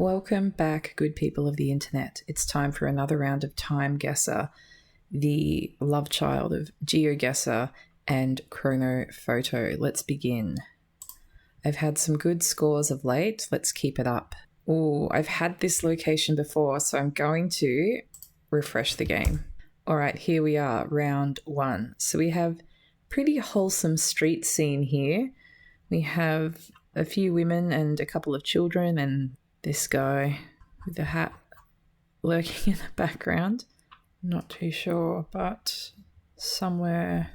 Welcome back, good people of the internet. It's time for another round of Timeguessr, the love child of GeoGuessr and Chronophoto. Let's begin. I've had some good scores of late. Let's keep it up. Oh, I've had this location before, so I'm going to refresh the game. All right, here we are, round one. So we have pretty wholesome street scene here. We have a few women and a couple of children and this guy with the hat lurking in the background. Not too sure, but somewhere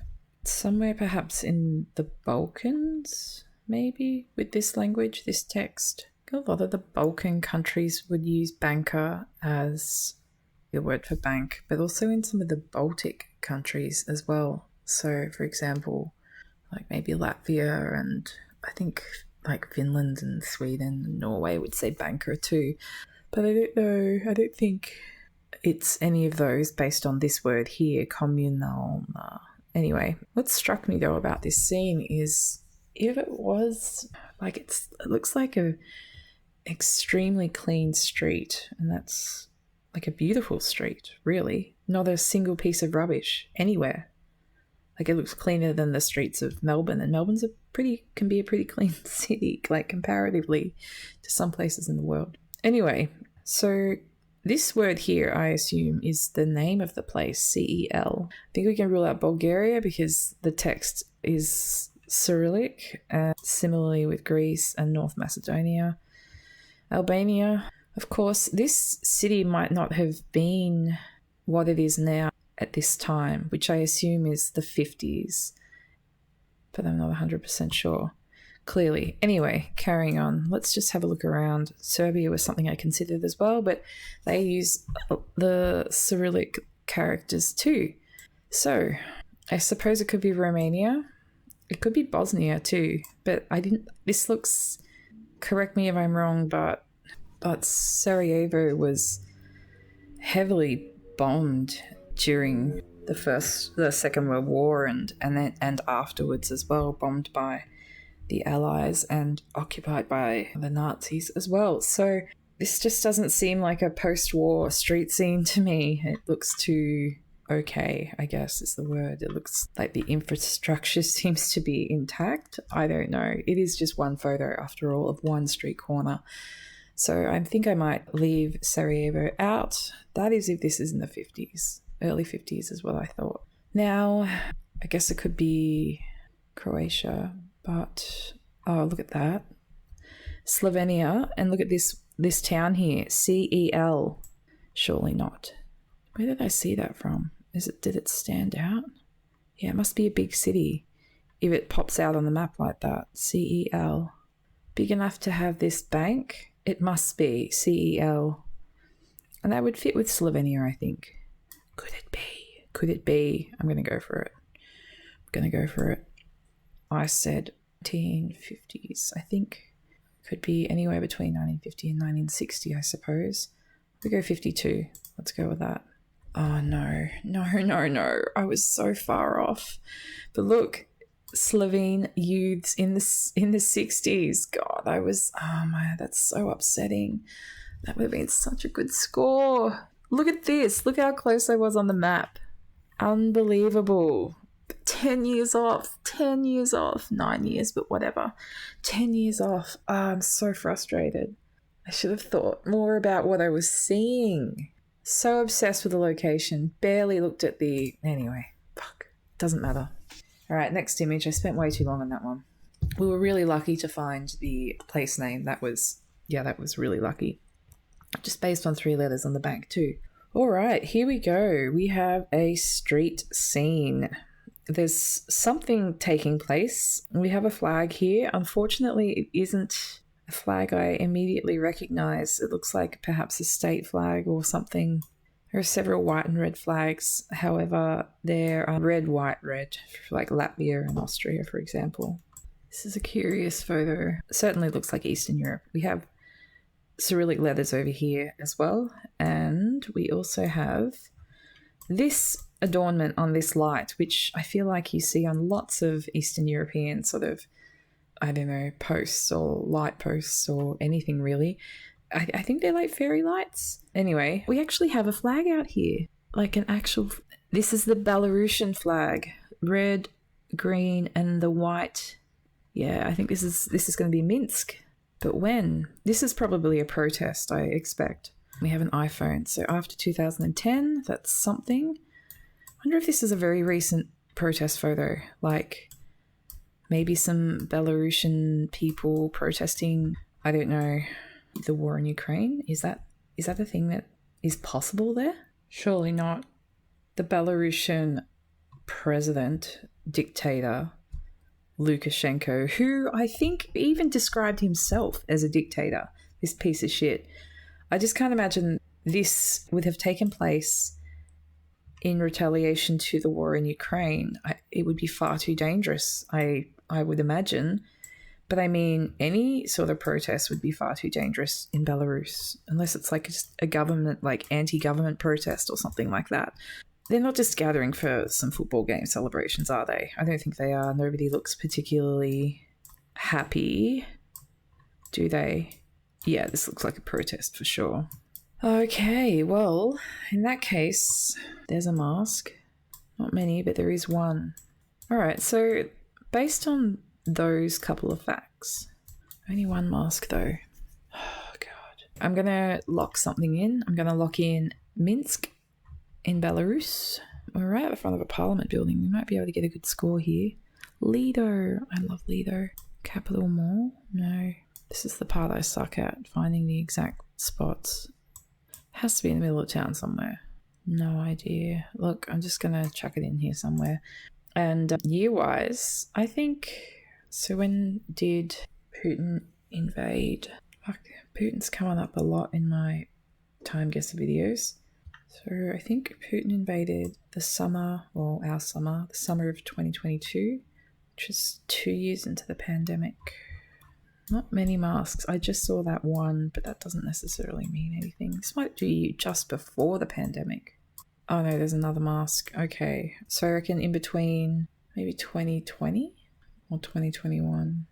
perhaps in the Balkans, maybe, with this language, this text. A lot of the Balkan countries would use banker as the word for bank, but also in some of the Baltic countries as well. So, for example, like maybe Latvia and I think like Finland and Sweden and Norway would say banker too. But I don't know. I don't think it's any of those based on this word here, communal. Anyway, what struck me though about this scene is if it was like it looks like a extremely clean street, and that's like a beautiful street, really. Not a single piece of rubbish anywhere. Like it looks cleaner than the streets of Melbourne, and Melbourne's can be a pretty clean city, like comparatively to some places in the world. Anyway, so this word here, I assume, is the name of the place, CEL. I think we can rule out Bulgaria because the text is Cyrillic, similarly with Greece and North Macedonia. Albania, of course, this city might not have been what it is now at this time, which I assume is the 50s, but I'm not 100% sure. Clearly. Anyway, carrying on. Let's just have a look around. Serbia was something I considered as well, but they use the Cyrillic characters too. So, I suppose it could be Romania. It could be Bosnia too, but this looks, correct me if I'm wrong, but Sarajevo was heavily bombed during the Second World War and afterwards as well, bombed by the Allies and occupied by the Nazis as well. So this just doesn't seem like a post-war street scene to me. It looks too okay, I guess is the word. It looks like the infrastructure seems to be intact. I don't know. It is just one photo, after all, of one street corner. So I think I might leave Sarajevo out. That is if this is in the 50s. Early 50s is what I thought. Now, I guess it could be Croatia, but oh, look at that. Slovenia, and look at this town here, CEL. Surely not. Where did I see that from? Did it stand out? Yeah, it must be a big city if it pops out on the map like that. CEL. Big enough to have this bank? It must be CEL. And that would fit with Slovenia, I think. Could it be? Could it be? I'm going to go for it. I said 1950s. I think could be anywhere between 1950 and 1960, I suppose. We go 52. Let's go with that. Oh, no. I was so far off. But look, Slovene youths in the 60s. God, that's so upsetting. That would have been such a good score. Look at this. Look how close I was on the map. Unbelievable. 10 years off. 9 years, but whatever. 10 years off. Oh, I'm so frustrated. I should have thought more about what I was seeing. So obsessed with the location. Barely looked at anyway, fuck. Doesn't matter. All right, next image. I spent way too long on that one. We were really lucky to find the place name. That was really lucky. Just based on 3 letters on the back too. All right, here we go. We have a street scene. There's something taking place. We have a flag here. Unfortunately, it isn't a flag I immediately recognize. It looks like perhaps a state flag or something. There are several white and red flags. However, they're red, white, red, like Latvia and Austria, for example. This is a curious photo. It certainly looks like Eastern Europe. We have Cyrillic letters over here as well. And we also have this adornment on this light, which I feel like you see on lots of Eastern European sort of, I don't know, posts or light posts or anything really. I think they're like fairy lights. Anyway, we actually have a flag out here. Like an actual... This is the Belarusian flag. Red, green, and the white. Yeah, I think this is going to be Minsk. But when? This is probably a protest, I expect. We have an iPhone. So after 2010, that's something. I wonder if this is a very recent protest photo. Like maybe some Belarusian people protesting, I don't know, the war in Ukraine. Is that a thing that is possible there? Surely not. The Belarusian president, dictator, Lukashenko, who I think even described himself as a dictator, this piece of shit. I just can't imagine this would have taken place in retaliation to the war in Ukraine. It would be far too dangerous, I would imagine. But I mean, any sort of protest would be far too dangerous in Belarus, unless it's like just a government, like anti-government protest or something like that. They're not just gathering for some football game celebrations, are they? I don't think they are. Nobody looks particularly happy, do they? Yeah, this looks like a protest for sure. Okay, well, in that case, there's a mask. Not many, but there is one. All right, so based on those couple of facts, only one mask though. Oh, God. I'm going to lock something in. I'm going to lock in Minsk in Belarus. We're right at the front of a parliament building. We might be able to get a good score here. Lido. I love Lido. Capital Mall? No. This is the part I suck at, finding the exact spots. Has to be in the middle of town somewhere. No idea. Look, I'm just going to chuck it in here somewhere. And year-wise, I think... So when did Putin invade? Fuck, Putin's coming up a lot in my Timeguessr videos. So I think Putin invaded the summer of 2022, which is 2 years into the pandemic. Not many masks. I just saw that one, but that doesn't necessarily mean anything. This might be just before the pandemic. Oh no, there's another mask. Okay, so I reckon in between maybe 2020 or 2021.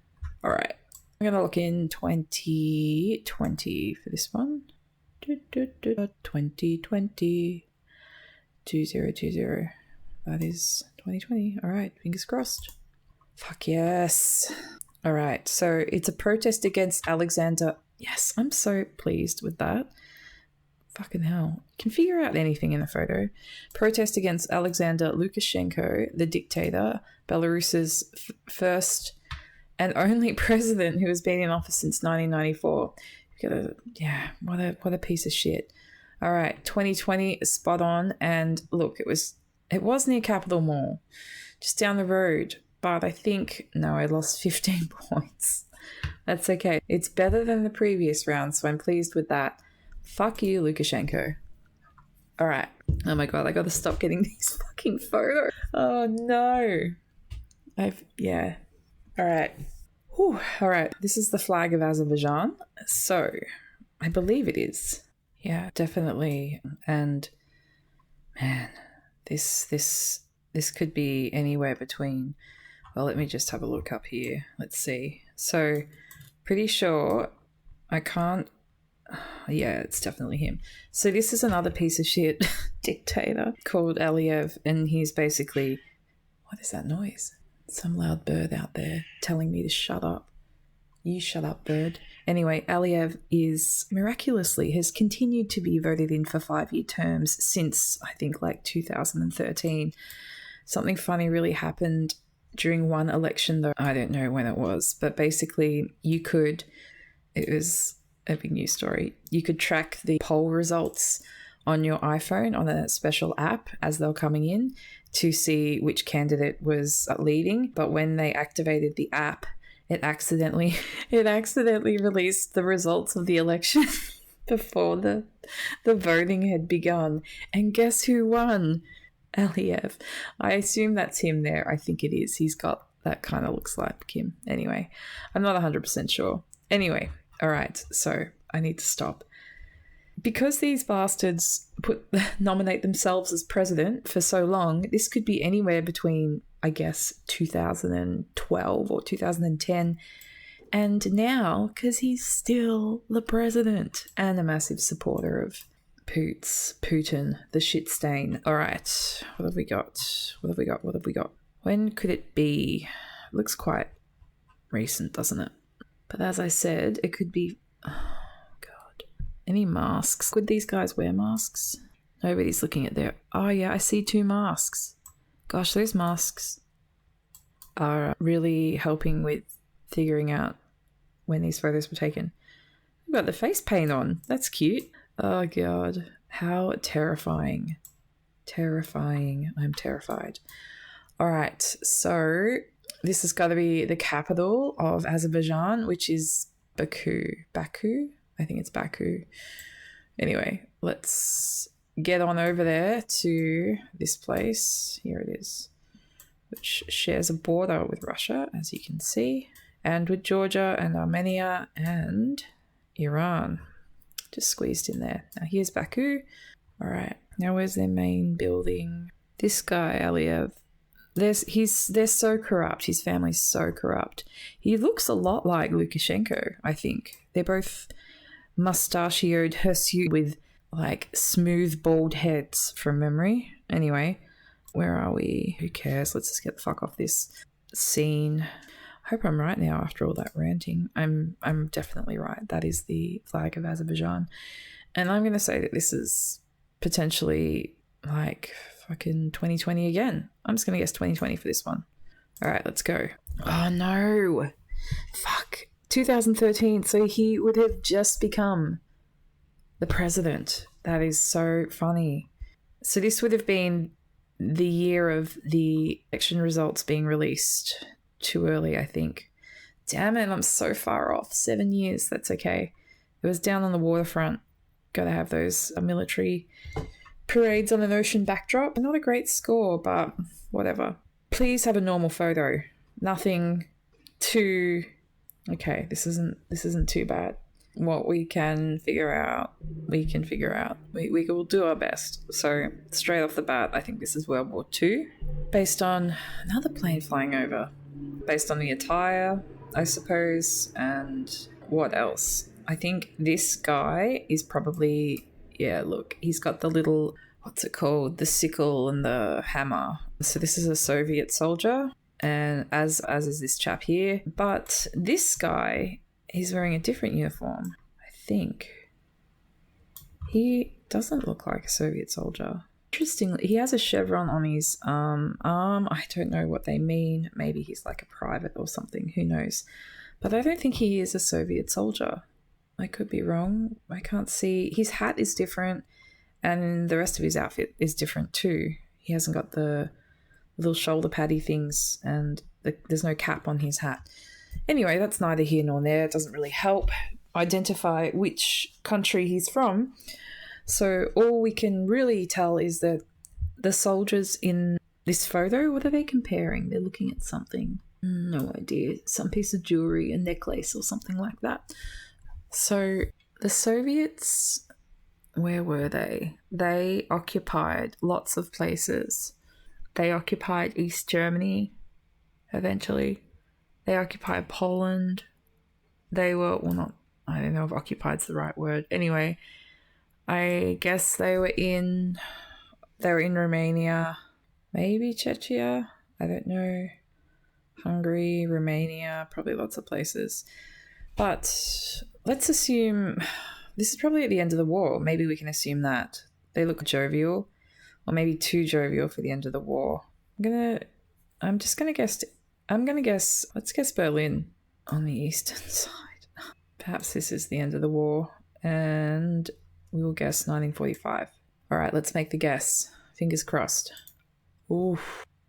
All right, I'm going to look in 2020 for this one. 2020 2020. That is 2020. All right, fingers crossed. Fuck yes. All right, so it's a protest against Alexander. Yes, I'm so pleased with that. Fucking hell. Can figure out anything in a photo. Protest against Alexander Lukashenko, the dictator, Belarus's first and only president who has been in office since 1994. What a piece of shit. All right, 2020 is spot on. And look, it was near Capital Mall, just down the road. But I think, no, I lost 15 points. That's okay. It's better than the previous round, so I'm pleased with that. Fuck you, Lukashenko. All right. Oh my God, I got to stop getting these fucking photos. Oh no. All right. Whew. All right. This is the flag of Azerbaijan. So I believe it is. Yeah, definitely. And man, this could be anywhere between, well, let me just have a look up here. Let's see. So pretty sure I can't. Yeah, it's definitely him. So this is another piece of shit dictator called Aliyev, and he's basically, what is that noise? Some loud bird out there telling me to shut up. You shut up, bird. Anyway, Aliyev has continued to be voted in for 5-year terms since, I think, like 2013. Something funny really happened during one election, though. I don't know when it was, but basically it was a big news story. You could track the poll results on your iPhone on a special app as they were coming in to see which candidate was leading. But when they activated the app, it accidentally released the results of the election before the voting had begun. And guess who won? Aliyev. I assume that's him there. I think it is. He's got that kind of looks like him. Anyway, I'm not 100% sure. Anyway, all right, so I need to stop. Because these bastards nominate themselves as president for so long, this could be anywhere between, I guess, 2012 or 2010 And now, because he's still the president and a massive supporter of Putin, the shit stain. All right, what have we got? What have we got? What have we got? When could it be? Looks quite recent, doesn't it? But as I said, it could be... Oh, God. Any masks? Could these guys wear masks? Nobody's looking at their... Oh, yeah, I see 2 masks. Gosh, those masks are really helping with figuring out when these photos were taken. We've got the face paint on. That's cute. Oh, God. How terrifying. Terrifying. I'm terrified. All right, so this has got to be the capital of Azerbaijan, which is Baku. Baku? I think it's Baku. Anyway, let's get on over there to this place. Here it is, which shares a border with Russia, as you can see, and with Georgia and Armenia and Iran. Just squeezed in there. Now here's Baku. All right, now where's their main building? This guy, Aliyev. They're so corrupt. His family's so corrupt. He looks a lot like Lukashenko, I think. They're both mustachioed, hirsute with like smooth bald heads from memory. Anyway, where are we? Who cares? Let's just get the fuck off this scene. I hope I'm right now after all that ranting. I'm definitely right. That is the flag of Azerbaijan. And I'm going to say that this is potentially like fucking 2020 again. I'm just going to guess 2020 for this one. All right, let's go. Oh, no. Fuck. 2013. So he would have just become the president. That is so funny. So this would have been the year of the election results being released. Too early, I think. Damn it, I'm so far off. 7 years. That's okay. It was down on the waterfront. Gotta have those military parades on an ocean backdrop. Not a great score, but whatever. Please have a normal photo. Nothing too... Okay, this isn't too bad. What we can figure out, we can figure out. We will do our best. So straight off the bat, I think this is World War II. Based on another plane flying over. Based on the attire, I suppose. And what else? I think this guy is probably... Yeah, look, he's got the little, what's it called? The sickle and the hammer. So this is a Soviet soldier, and as is this chap here. But this guy, he's wearing a different uniform, I think. He doesn't look like a Soviet soldier. Interestingly, he has a chevron on his arm. I don't know what they mean. Maybe he's like a private or something. Who knows? But I don't think he is a Soviet soldier. I could be wrong. I can't see. His hat is different, and the rest of his outfit is different too. He hasn't got the little shoulder paddy things, and there's no cap on his hat. Anyway, that's neither here nor there. It doesn't really help identify which country he's from. So all we can really tell is that the soldiers in this photo, what are they comparing? They're looking at something. No idea. Some piece of jewelry, a necklace or something like that. So the Soviets, where were they? They occupied lots of places. They occupied East Germany, eventually. They occupied Poland. They were, well, not, I don't know if occupied's the right word. Anyway, I guess they were in Romania, maybe Czechia, I don't know. Hungary, Romania, probably lots of places. But let's assume this is probably at the end of the war. Maybe we can assume that. They look jovial, or maybe too jovial for the end of the war. Let's guess Berlin on the eastern side. Perhaps this is the end of the war, and we will guess 1945. All right, let's make the guess. Fingers crossed. Ooh.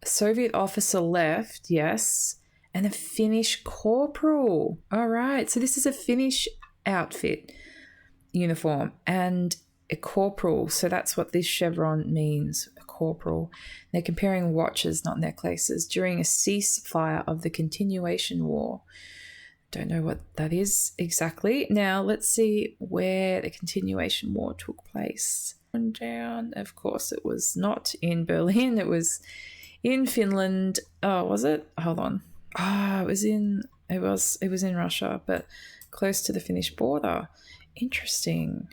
A Soviet officer left, yes. And a Finnish corporal. All right, so this is a Finnish outfit, uniform, and a corporal. So that's what this chevron means, a corporal. They're comparing watches, not necklaces, during a ceasefire of the continuation war. Don't know what that is exactly. Now, let's see where the continuation war took place. Down, of course, it was not in Berlin. It was in Finland. Oh, was it? Hold on. It was in It was in Russia, but close to the Finnish border. Interesting.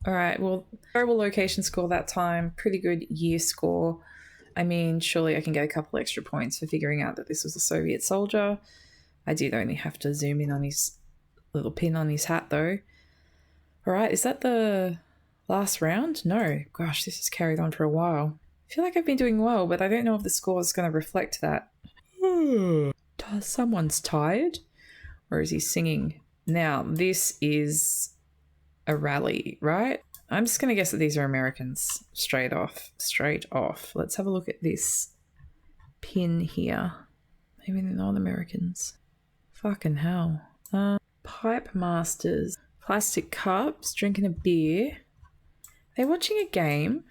All right, well, terrible location score that time, pretty good year score. I mean, surely I can get a couple extra points for figuring out that this was a Soviet soldier. I did only have to zoom in on his little pin on his hat, though. All right, is that the last round? No. Gosh, this has carried on for a while. I feel like I've been doing well, but I don't know if the score is going to reflect that. Someone's tired? Or is he singing? Now, this is a rally, right? I'm just going to guess that these are Americans straight off. Let's have a look at this pin here. Maybe they're not Americans. Fucking hell. Pipe masters. Plastic cups. Drinking a beer. They're watching a game.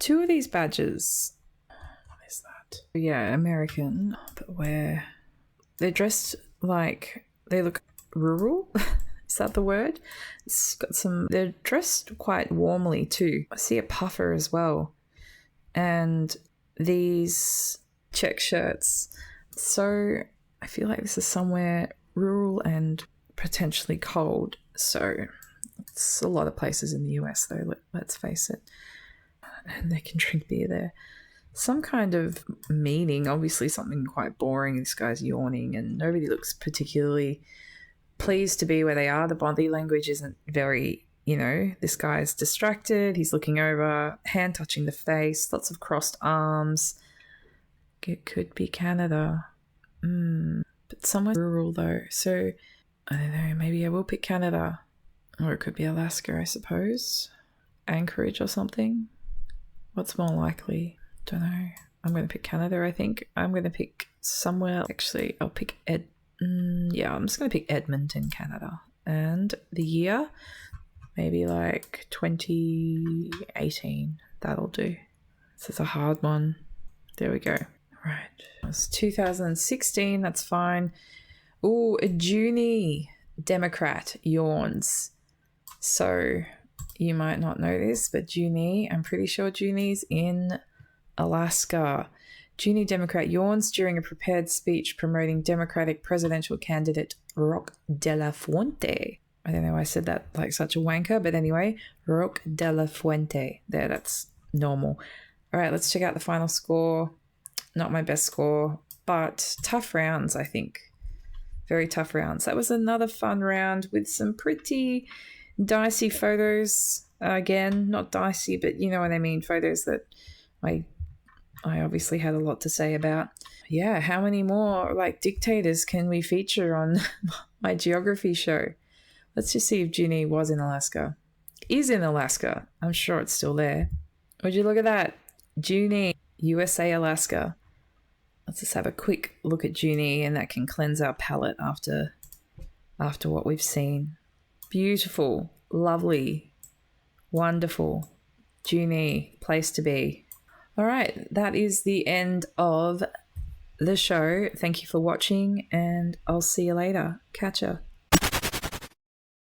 2 of these badges. What is that? Yeah, American. But where? They're dressed like... They look rural. Is that the word? It's got some... They're dressed quite warmly too. I see a puffer as well. And these check shirts. So I feel like this is somewhere rural and potentially cold. So it's a lot of places in the US though, let's face it. And they can drink beer there. Some kind of meaning, obviously something quite boring. This guy's yawning and nobody looks particularly pleased to be where they are. The body language isn't very, this guy's distracted. He's looking over, hand touching the face, lots of crossed arms. It could be Canada. But somewhere rural though. So, I don't know, maybe I will pick Canada. Or it could be Alaska, I suppose. Anchorage or something. What's more likely? Don't know. I'm going to pick Canada, I think. I'm going to pick somewhere. Actually, I'll pick I'm just going to pick Edmonton, Canada. And the year, maybe like 2018. That'll do. This is a hard one. There we go. Right. It's 2016. That's fine. Ooh, a Junie Democrat yawns. So you might not know this, but Junie, I'm pretty sure Junie's in Alaska. Junie Democrat yawns during a prepared speech promoting Democratic presidential candidate Roque de la Fuente. I don't know why I said that like such a wanker, but anyway, Roque de la Fuente. There, that's normal. All right, let's check out the final score. Not my best score, but tough rounds, I think. Very tough rounds. That was another fun round with some pretty dicey photos. Again, not dicey, but you know what I mean. Photos that I obviously had a lot to say about. Yeah, how many more like dictators can we feature on my geography show? Let's just see if Junie was in Alaska. Is in Alaska. I'm sure it's still there. Would you look at that? Junie, USA, Alaska. Let's just have a quick look at Junie, and that can cleanse our palate after what we've seen. Beautiful, lovely, wonderful. Junie, place to be. All right, that is the end of the show. Thank you for watching, and I'll see you later. Catch ya.